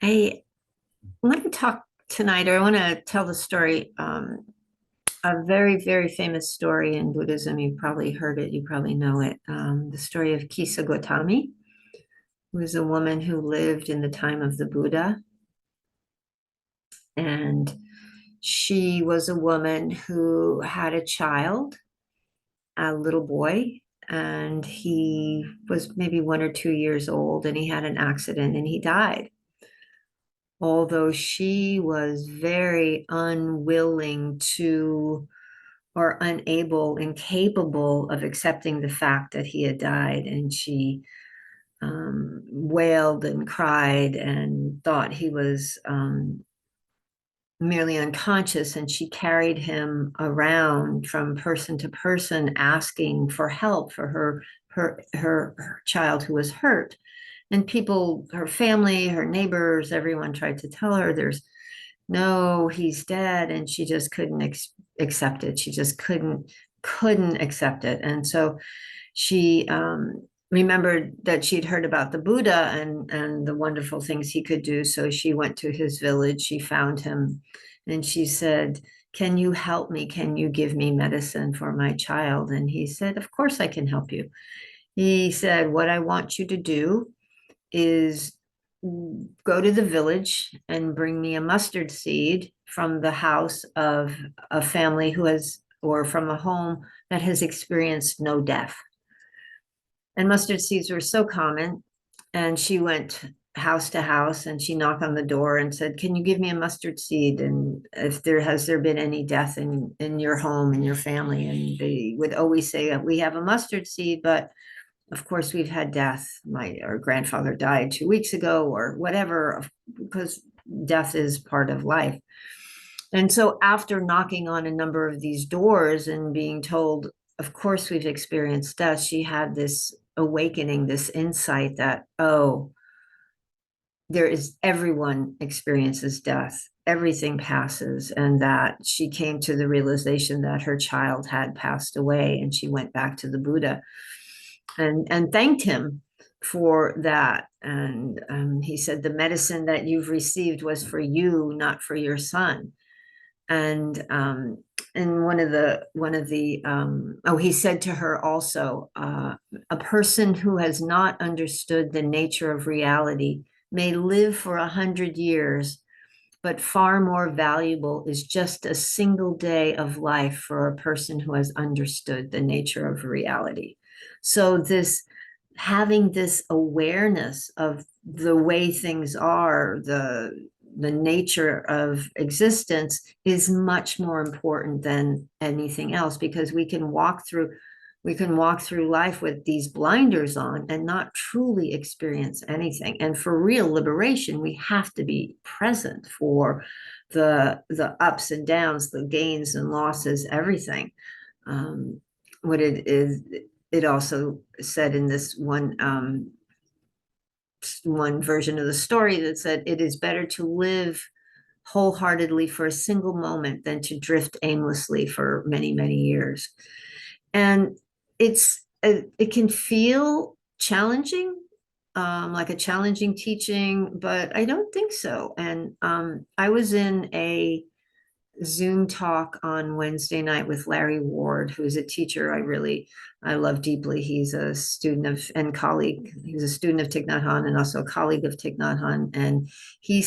I want to talk tonight, or I want to tell the story, a very, very famous story in Buddhism. You probably heard it, you probably know it. The story of Kisa Gotami, who was a woman who lived in the time of the Buddha. And she was a woman who had a child, a little boy, and he was maybe 1 or 2 years old, and he had an accident and he died. Although she was very unwilling to, or unable, incapable of accepting the fact that he had died. And she wailed and cried and thought he was merely unconscious. And she carried him around from person to person, asking for help for her child who was hurt. And people, her family, her neighbors, everyone tried to tell her there's no, he's dead. And she just couldn't accept it. She just couldn't accept it. And so she remembered that she'd heard about the Buddha and the wonderful things he could do. So she went to his village. She found him and she said, "Can you help me? Can you give me medicine for my child?" And he said, "Of course I can help you." He said, "What I want you to do is go to the village and bring me a mustard seed from the house of a family who has, or from a home that has experienced no death." And mustard seeds were so common. And she went house to house and she knocked on the door and said, "Can you give me a mustard seed? And if there been any death in your home, in your family?" And they would always say, "We have a mustard seed, but of course we've had death. Our grandfather died 2 weeks ago," or whatever, because death is part of life. And so after knocking on a number of these doors and being told, "Of course we've experienced death," she had this awakening, this insight that, oh, everyone experiences death, everything passes. And that she came to the realization that her child had passed away. And she went back to the Buddha and thanked him for that. And he said, "The medicine that you've received was for you, not for your son." And he said to her also, "A person who has not understood the nature of reality may live for 100 years, but far more valuable is just a single day of life for a person who has understood the nature of reality." So having this awareness of the way things are, the nature of existence, is much more important than anything else, because we can walk through life with these blinders on and not truly experience anything. And for real liberation, we have to be present for the ups and downs, the gains and losses, everything. What it is, it also said in this one version of the story that said, "It is better to live wholeheartedly for a single moment than to drift aimlessly for many, many years." And it can feel challenging, like a challenging teaching, but I don't think so. And I was in a Zoom talk on Wednesday night with Larry Ward, who is a teacher I love deeply. He's a student of and colleague. He's a student of Thich Nhat Hanh and also a colleague of Thich Nhat Hanh. And he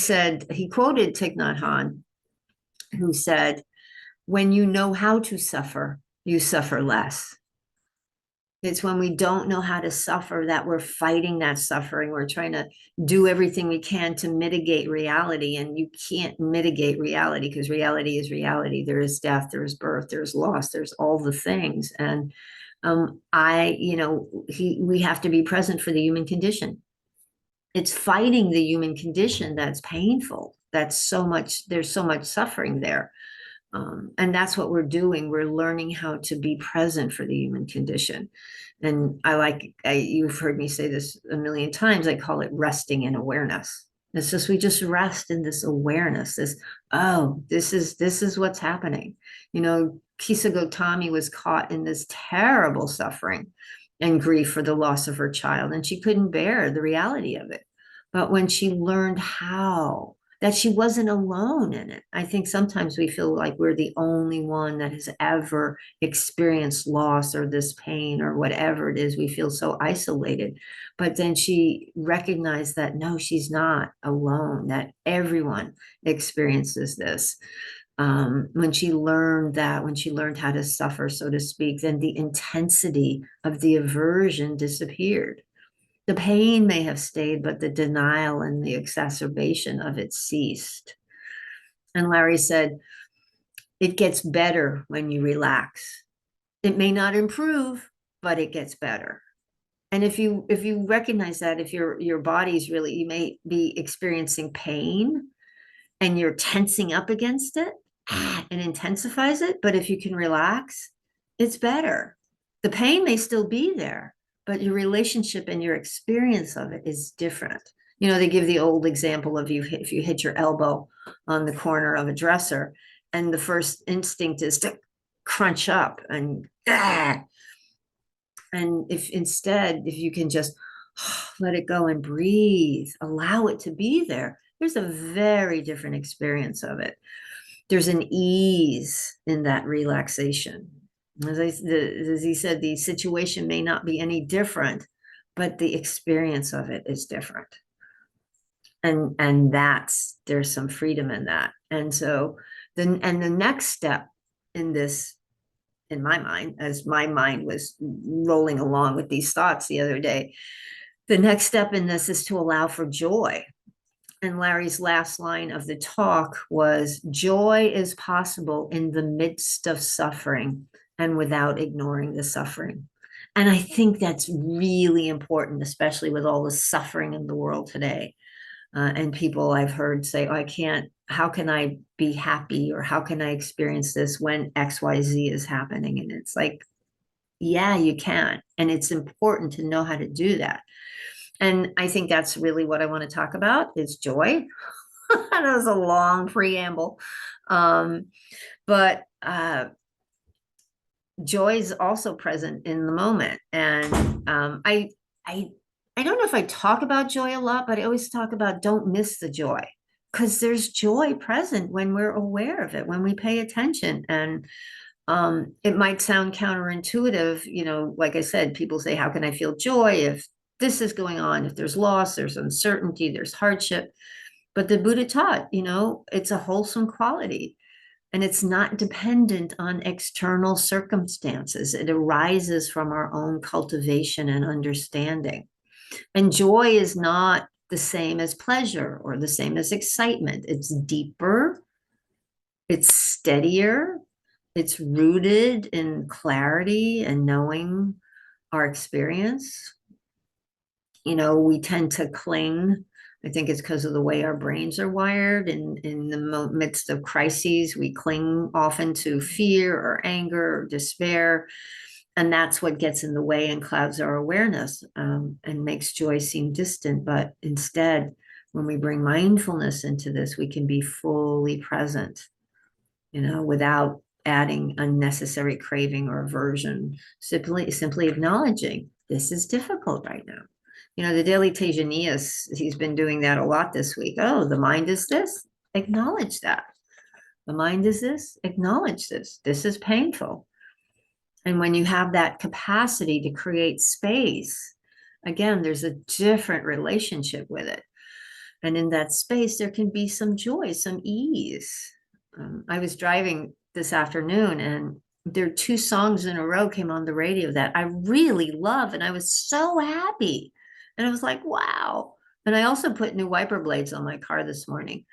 quoted Thich Nhat Hanh, who said, "When you know how to suffer, you suffer less." It's when we don't know how to suffer that we're fighting that suffering. We're trying to do everything we can to mitigate reality. And you can't mitigate reality, because reality is reality. There is death, there's birth, there's loss, there's all the things. And we have to be present for the human condition. It's fighting the human condition that's painful. There's so much suffering there. And that's what we're doing. We're learning how to be present for the human condition. And you've heard me say this a million times, I call it resting in awareness. It's just, we just rest in this awareness, this is what's happening. Kisa Gotami was caught in this terrible suffering and grief for the loss of her child, and she couldn't bear the reality of it. But when she learned how, that she wasn't alone in it. I think sometimes we feel like we're the only one that has ever experienced loss or this pain or whatever it is. We feel so isolated. But then she recognized that no, she's not alone, that everyone experiences this. When she learned that, when she learned how to suffer, so to speak, then the intensity of the aversion disappeared. The pain may have stayed, but the denial and the exacerbation of it ceased. And Larry said, it gets better when you relax. It may not improve, but it gets better. And if you recognize that, if your body's really, you may be experiencing pain and you're tensing up against it, it intensifies it. But if you can relax, it's better. The pain may still be there, but your relationship and your experience of it is different. You know, they give the old example of if you hit your elbow on the corner of a dresser, and the first instinct is to crunch up and if instead, if you can just let it go and breathe, allow it to be there, there's a very different experience of it. There's an ease in that relaxation. As he said, the situation may not be any different, but the experience of it is different. And there's some freedom in that. And so the next step in this, in my mind, as my mind was rolling along with these thoughts the other day, the next step in this is to allow for joy. And Larry's last line of the talk was, joy is possible in the midst of suffering and without ignoring the suffering. And I think that's really important, especially with all the suffering in the world today. And people I've heard say, oh, I can't, how can I be happy, or how can I experience this when XYZ is happening? And it's like, yeah, you can. And it's important to know how to do that. And I think that's really what I want to talk about is joy. That was a long preamble. But joy is also present in the moment. And I don't know if I talk about joy a lot, but I always talk about don't miss the joy, because there's joy present when we're aware of it, when we pay attention. And it might sound counterintuitive, you know, like I said, people say, how can I feel joy if this is going on, if there's loss, there's uncertainty, there's hardship? But the Buddha taught, you know, it's a wholesome quality. And it's not dependent on external circumstances. It arises from our own cultivation and understanding. And joy is not the same as pleasure or the same as excitement. It's deeper, it's steadier, it's rooted in clarity and knowing our experience. You know, we tend to cling. I think it's because of the way our brains are wired. In the midst of crises, we cling often to fear or anger or despair. And that's what gets in the way and clouds our awareness, and makes joy seem distant. But instead, when we bring mindfulness into this, we can be fully present, you know, without adding unnecessary craving or aversion, simply acknowledging this is difficult right now. You know, the Daily Tejanias, he's been doing that a lot this week. Oh, the mind is this, acknowledge that. The mind is this, acknowledge this. This is painful. And when you have that capacity to create space, again, there's a different relationship with it. And in that space, there can be some joy, some ease. I was driving this afternoon, and there are two songs in a row came on the radio that I really love. And I was so happy. And I was like, wow. And I also put new wiper blades on my car this morning.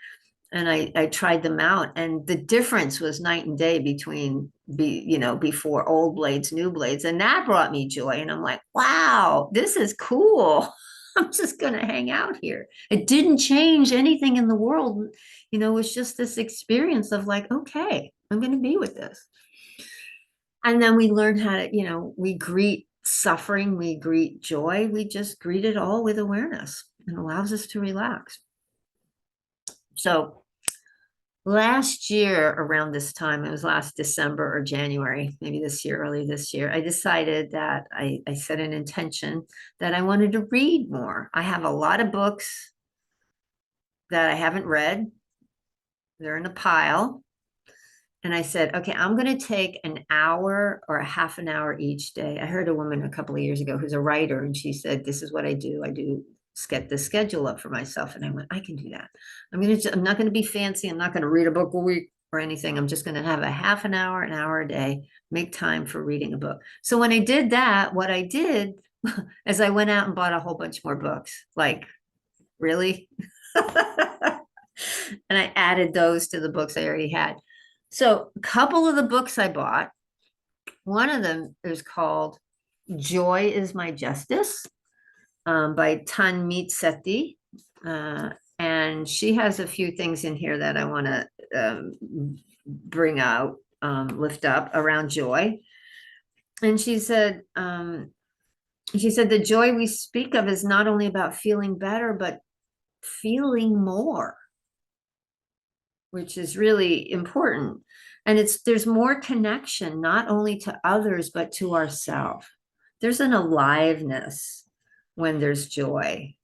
And I tried them out. And the difference was night and day between, before old blades, new blades. And that brought me joy. And I'm like, wow, this is cool. I'm just going to hang out here. It didn't change anything in the world. You know, it was just this experience of like, okay, I'm going to be with this. And then we learn how to, we greet suffering, we greet joy, we just greet it all with awareness, and allows us to relax. So last year around this time, it was last December or January, maybe this year, early this year, I decided that I set an intention that I wanted to read more. I have a lot of books. that I haven't read. They're in a pile. And I said, okay, I'm going to take an hour or a half an hour each day. I heard a woman a couple of years ago who's a writer, and she said, this is what I do. I do get the schedule up for myself. And I went, I can do that. I'm not going to be fancy. I'm not going to read a book a week or anything. I'm just going to have a half an hour a day, make time for reading a book. So when I did that, what I did is I went out and bought a whole bunch more books. Like, really? And I added those to the books I already had. So a couple of the books I bought, one of them is called Joy is My Justice by Tanmeet Sethi. And she has a few things in here that I want to bring out, lift up around joy. And she said, the joy we speak of is not only about feeling better, but feeling more, which is really important. And there's more connection, not only to others, but to ourselves. There's an aliveness when there's joy,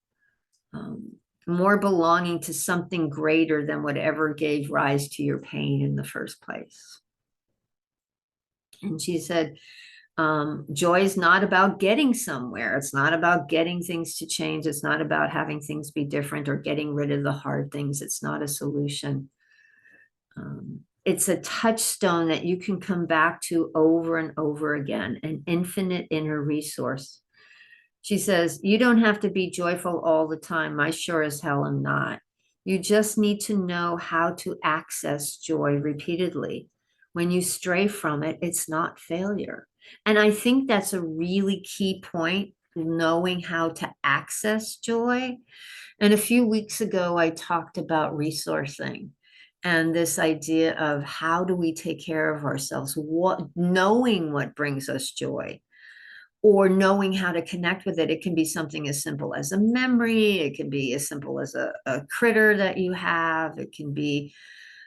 more belonging to something greater than whatever gave rise to your pain in the first place. And she said, joy is not about getting somewhere. It's not about getting things to change. It's not about having things be different or getting rid of the hard things. It's not a solution. It's a touchstone that you can come back to over and over again, an infinite inner resource. She says, you don't have to be joyful all the time. I sure as hell am not. You just need to know how to access joy repeatedly. When you stray from it, it's not failure. And I think that's a really key point, knowing how to access joy. And a few weeks ago, I talked about resourcing and this idea of how do we take care of ourselves, knowing what brings us joy, or knowing how to connect with it. It can be something as simple as a memory. It can be as simple as a critter that you have. It can be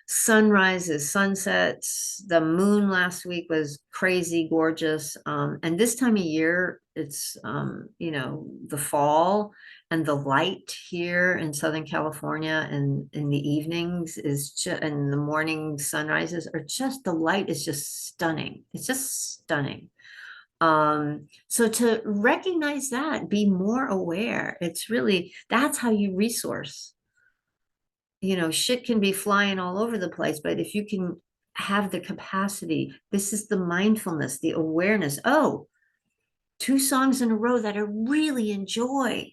sunrises, sunsets. The moon last week was crazy gorgeous. And this time of year, it's, the fall, and the light here in Southern California and in the evenings and the morning sunrises are just, the light is just stunning. It's just stunning. So to recognize that, be more aware, that's how you resource. Shit can be flying all over the place, but if you can have the capacity, this is the mindfulness, the awareness. Oh, 2 songs in a row that I really enjoy,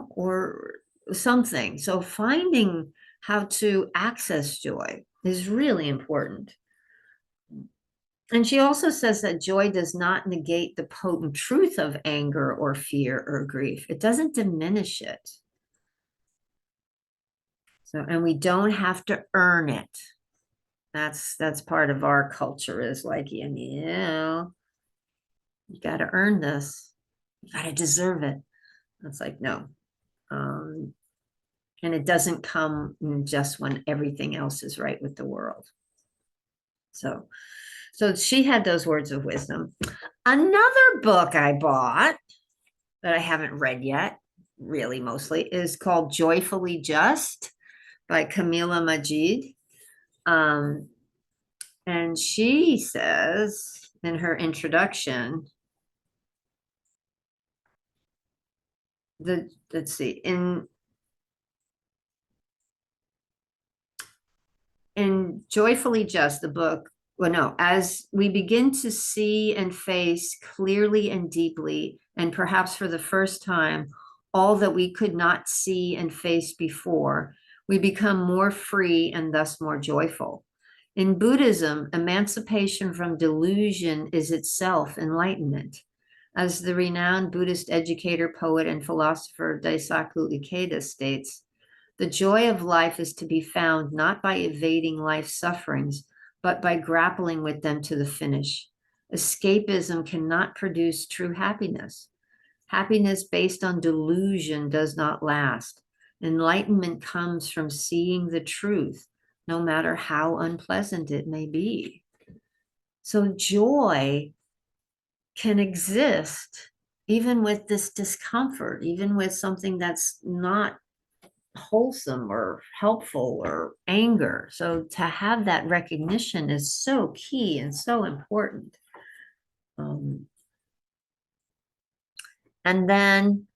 or something. So finding how to access joy is really important. And she also says that joy does not negate the potent truth of anger or fear or grief. It doesn't diminish it. So, and we don't have to earn it. That's part of our culture, is like, you got to earn this. You got to deserve it. It's like, no. And it doesn't come just when everything else is right with the world. So she had those words of wisdom. Another book I bought that I haven't read yet, really mostly, is called Joyfully Just by Camila Majid. And she says in her introduction, let's see, in Joyfully Just, the book, well, no, as we begin to see and face clearly and deeply, and perhaps for the first time, all that we could not see and face before, we become more free and thus more joyful. In Buddhism, emancipation from delusion is itself enlightenment. As the renowned Buddhist educator, poet, and philosopher Daisaku Ikeda states, the joy of life is to be found not by evading life's sufferings, but by grappling with them to the finish. Escapism cannot produce true happiness. Happiness based on delusion does not last. Enlightenment comes from seeing the truth, no matter how unpleasant it may be. So joy can exist even with this discomfort, even with something that's not wholesome or helpful or anger. So to have that recognition is so key and so important. Um, and then,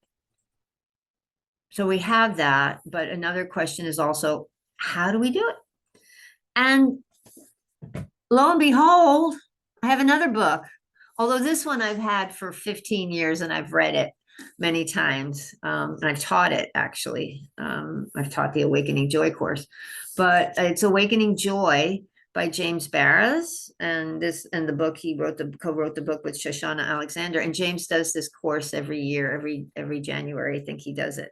so we have that, but another question is also, how do we do it? And lo and behold, I have another book. Although this one I've had for 15 years and I've read it many times. And I've taught it actually. I've taught the Awakening Joy course, but it's Awakening Joy by James Barris. And the book, he co-wrote the book with Shoshana Alexander. And James does this course every year, every January, I think he does it.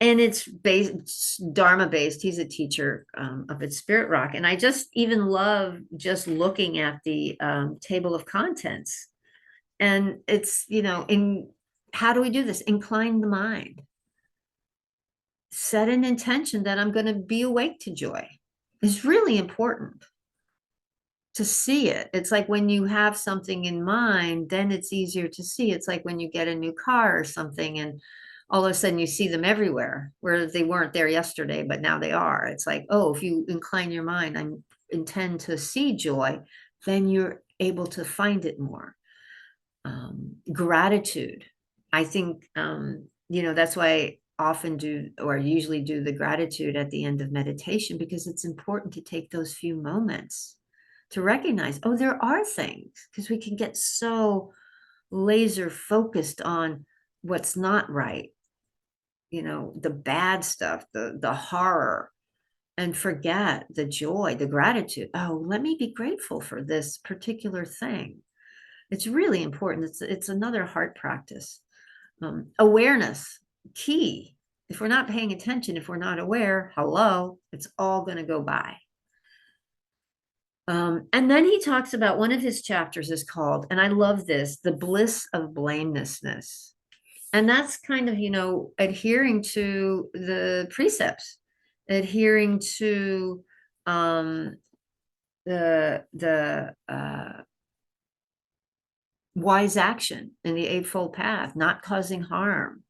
And it's based Dharma based. He's a teacher up at Spirit Rock, and I just even love just looking at the table of contents. And it's, in how do we do this? Incline the mind. Set an intention that I'm going to be awake to joy. It's really important to see it. It's like when you have something in mind, then it's easier to see. It's like when you get a new car or something, and all of a sudden you see them everywhere where they weren't there yesterday, but now they are. It's like, oh, if you incline your mind, I intend to see joy, then you're able to find it more. Gratitude. I think, that's why I often do, or usually do, the gratitude at the end of meditation, because it's important to take those few moments to recognize, oh, there are things, because we can get so laser focused on what's not right, the bad stuff, the horror, and forget the joy, the gratitude. Oh, let me be grateful for this particular thing. It's really important. It's another heart practice. Awareness, key. If we're not paying attention, if we're not aware, hello, it's all going to go by. And then he talks about, one of his chapters is called, and I love this, the bliss of blamelessness. And that's kind of, adhering to the precepts, adhering to the wise action in the Eightfold Path, not causing harm,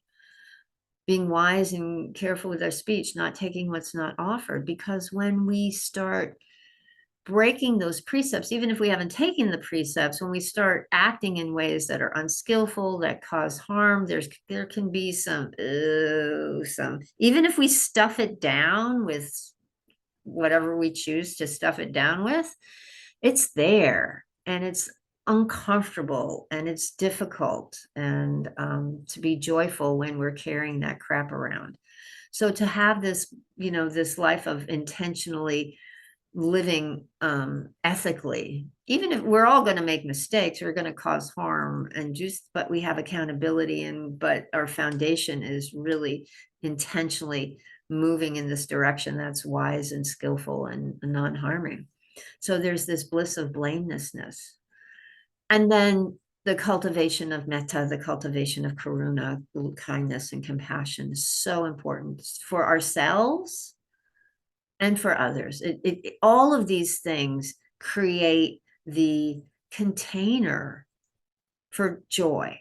being wise and careful with our speech, not taking what's not offered. Because when we start breaking those precepts, even if we haven't taken the precepts, when we start acting in ways that are unskillful, that cause harm, there can be some, even if we stuff it down with whatever we choose to stuff it down with, it's there, and it's uncomfortable, and it's difficult, and to be joyful when we're carrying that crap around. So to have this, this life of intentionally living ethically, even if we're all going to make mistakes, we're going to cause harm, but we have accountability, but our foundation is really intentionally moving in this direction that's wise and skillful and non-harming. So there's this bliss of blamelessness. And then the cultivation of metta, the cultivation of karuna, kindness and compassion, is so important for ourselves and for others. All of these things create the container for joy,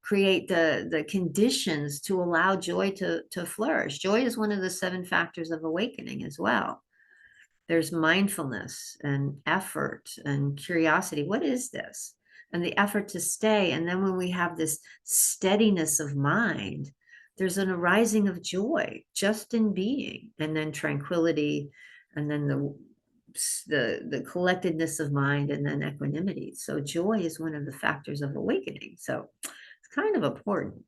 create the conditions to allow joy to flourish. Joy is one of the 7 factors of awakening as well. There's mindfulness and effort and curiosity. What is this? And the effort to stay. And then when we have this steadiness of mind, there's an arising of joy just in being, and then tranquility, and then the collectedness of mind, and then equanimity. So joy is one of the factors of awakening. So it's kind of important.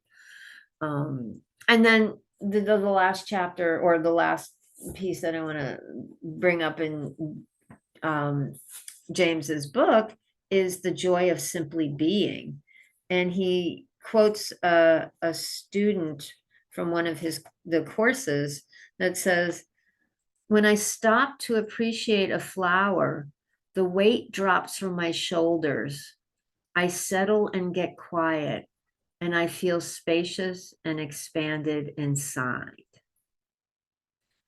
And then the last chapter, or the last piece that I want to bring up in James's book, is the joy of simply being. And he quotes a student from one of the courses that says, when I stop to appreciate a flower, the weight drops from my shoulders. I settle and get quiet, and I feel spacious and expanded inside.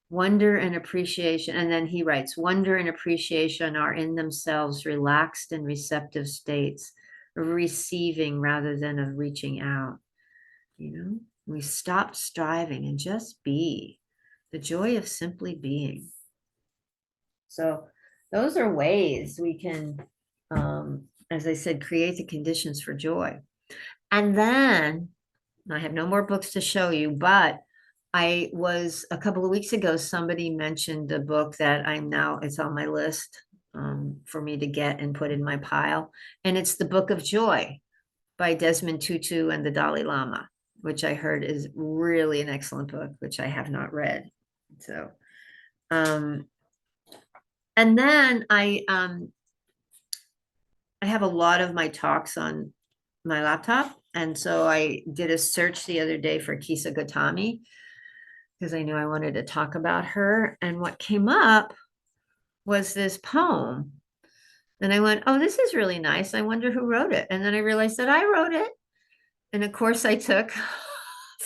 Wonder and appreciation. And then he writes, wonder and appreciation are in themselves relaxed and receptive states of receiving rather than of reaching out. We stop striving and just be. the joy of simply being. So those are ways we can, as I said, create the conditions for joy. And then I have no more books to show you, but I was a couple of weeks ago, somebody mentioned a book that it's on my list for me to get and put in my pile. And it's The Book of Joy by Desmond Tutu and the Dalai Lama, which I heard is really an excellent book, which I have not read. So, um, and then I have a lot of my talks on my laptop. And so I did a search the other day for Kisa Gotami because I knew I wanted to talk about her. And what came up was this poem. And I went, oh, this is really nice. I wonder who wrote it. And then I realized that I wrote it in a course I took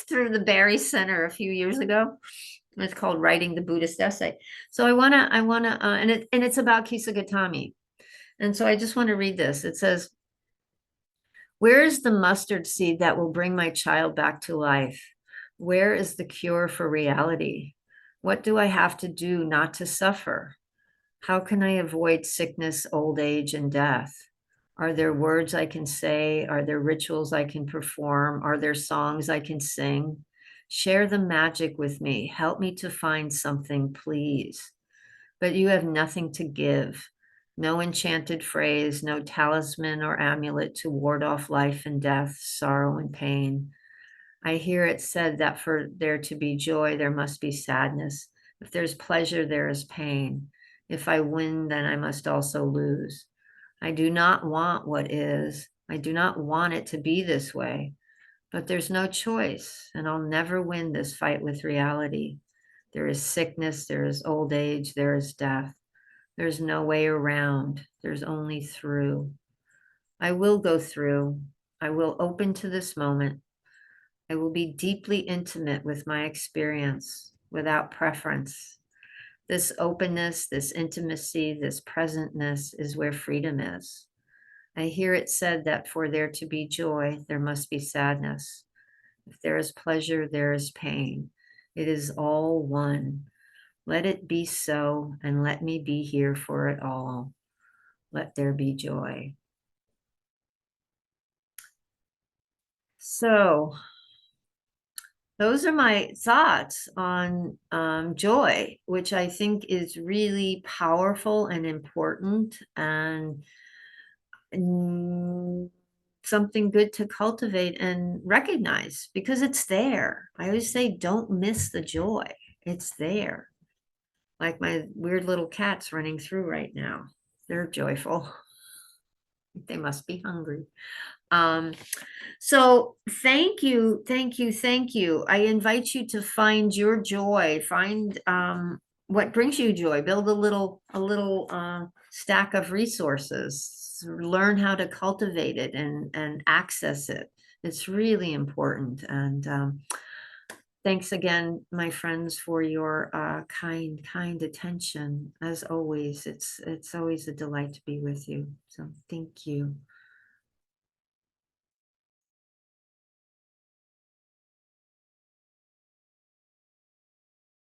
through the Barry Center a few years ago. It's called Writing the Buddhist Essay. So and it's about Kisa Gotami. And so I just want to read this. It says, where is the mustard seed that will bring my child back to life? Where is the cure for reality? What do I have to do not to suffer? How can I avoid sickness, old age, and death? Are there words I can say? Are there rituals I can perform? Are there songs I can sing? Share the magic with me. Help me to find something, please. But you have nothing to give. No enchanted phrase, no talisman or amulet to ward off life and death, sorrow and pain. I hear it said that for there to be joy, there must be sadness. If there's pleasure, there is pain. If I win, then I must also lose. I do not want what is. I do not want it to be this way, but there's no choice, and I'll never win this fight with reality. There is sickness, there is old age, there is death. There's no way around. There's only through. I will go through. I will open to this moment. I will be deeply intimate with my experience without preference. This openness, this intimacy, this presentness is where freedom is. I hear it said that for there to be joy, there must be sadness. If there is pleasure, there is pain. It is all one. Let it be so, and let me be here for it all. Let there be joy. So, those are my thoughts on joy, which I think is really powerful and important and something good to cultivate and recognize because it's there. I always say, don't miss the joy. It's there. Like my weird little cats running through right now. They're joyful. They must be hungry. Um, so thank you, thank you, thank you. I invite you to find your joy, find what brings you joy, build a little stack of resources, learn how to cultivate it and access it. It's really important. And thanks again, my friends, for your kind attention. As always, it's always a delight to be with you. So thank you.